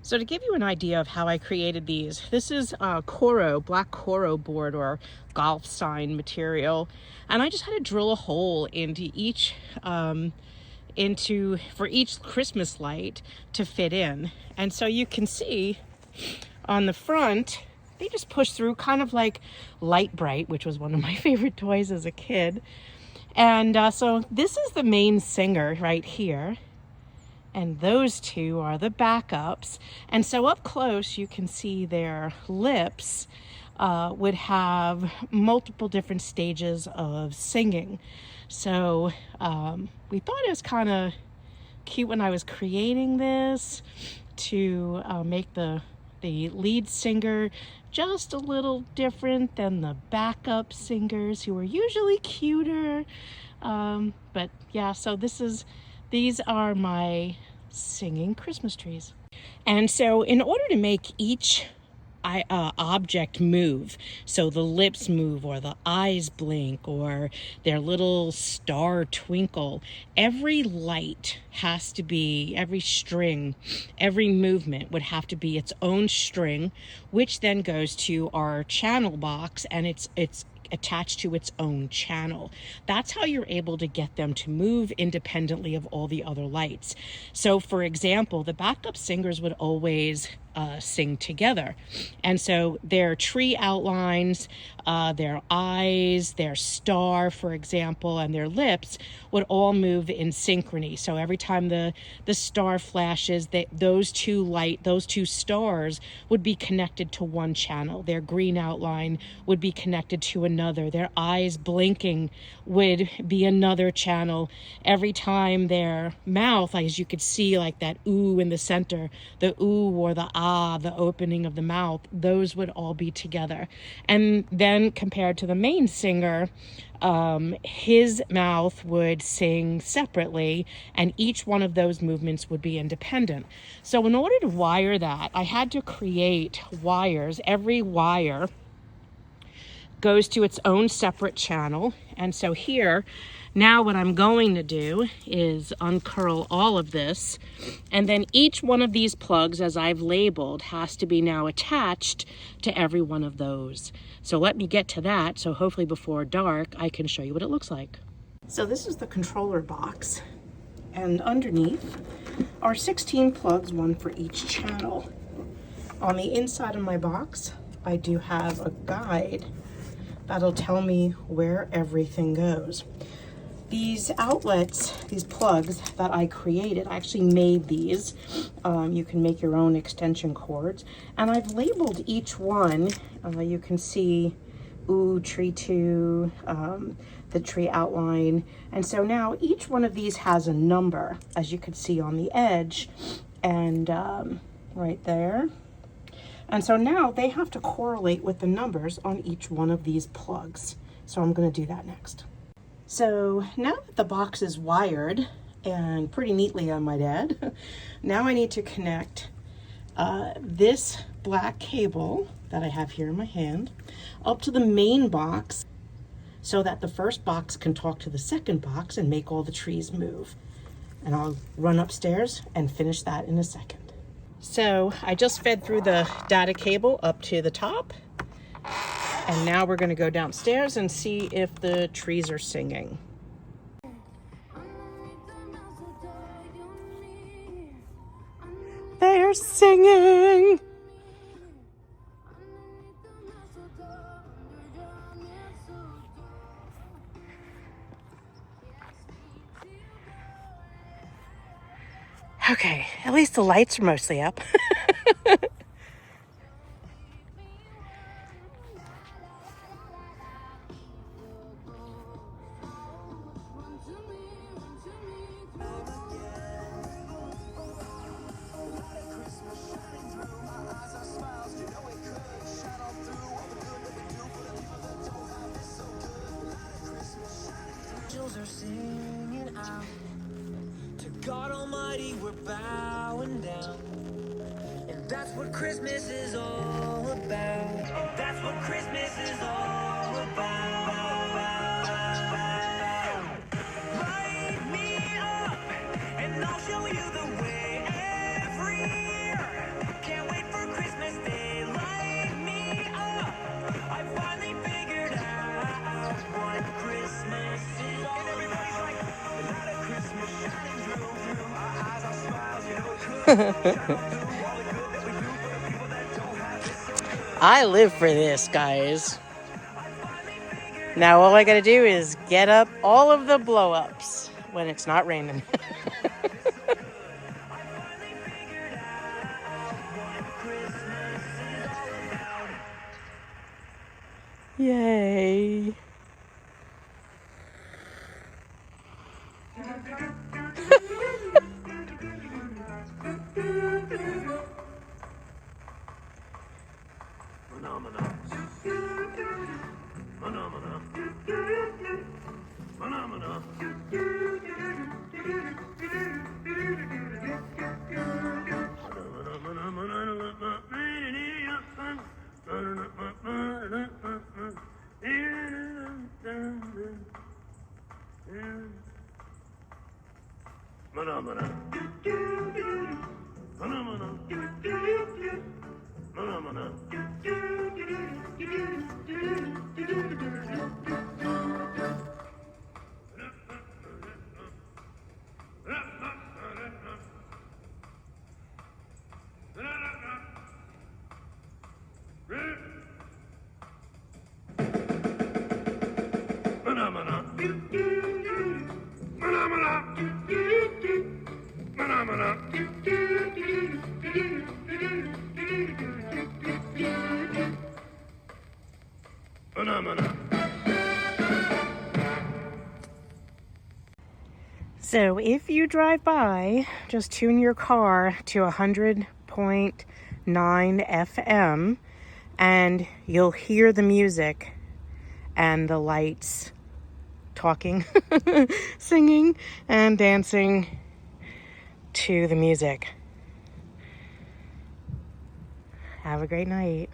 So to give you an idea of how I created these, this is Coro, black Coro board or golf sign material. And I just had to drill a hole into each, for each Christmas light to fit in. And so you can see on the front, they just push through kind of like Light Bright, which was one of my favorite toys as a kid. And so this is the main singer right here. And those two are the backups. And so up close, you can see their lips would have multiple different stages of singing. So we thought it was kind of cute when I was creating this to make the lead singer just a little different than the backup singers who are usually cuter. But yeah, so these are my singing Christmas trees. And so in order to make each object move, so the lips move or the eyes blink or their little star twinkle, every light has to be, every string, every movement would have to be its own string, which then goes to our channel box, and it's attached to its own channel. That's how you're able to get them to move independently of all the other lights. So for example, the backup singers would always sing together. And so their tree outlines, their eyes, their star, for example, and their lips would all move in synchrony. So every time the star flashes, those two stars would be connected to one channel. Their green outline would be connected to another. Their eyes blinking would be another channel. Every time their mouth, as you could see, like that ooh in the center, the ooh or the ah, the opening of the mouth, those would all be together. And then compared to the main singer, his mouth would sing separately, and each one of those movements would be independent. So in order to wire that, I had to create wires. Every wire goes to its own separate channel. And so here, now what I'm going to do is uncurl all of this, and then each one of these plugs, as I've labeled, has to be now attached to every one of those. So let me get to that, so hopefully before dark I can show you what it looks like. So this is the controller box, and underneath are 16 plugs, one for each channel. On the inside of my box, I do have a guide that'll tell me where everything goes. These outlets, these plugs that I created, I actually made these. You can make your own extension cords. And I've labeled each one. You can see, ooh, tree 2, the tree outline. And so now each one of these has a number, as you can see on the edge, and right there. And so now they have to correlate with the numbers on each one of these plugs. So I'm going to do that next. So now that the box is wired, and pretty neatly I might add, now I need to connect this black cable that I have here in my hand up to the main box so that the first box can talk to the second box and make all the trees move. And I'll run upstairs and finish that in a second. So I just fed through the data cable up to the top. And now we're going to go downstairs and see if the trees are singing. They're singing! Okay, at least the lights are mostly up. Are singing out to God Almighty, we're bowing down, and that's what Christmas is all about. That's what Christmas is all about. Light me up, and I'll show you the way every year. I live for this, guys. Now all I gotta do is get up all of the blow-ups when it's not raining. Yay. So if you drive by, just tune your car to 100.9 FM and you'll hear the music and the lights talking, singing, and dancing to the music. Have a great night.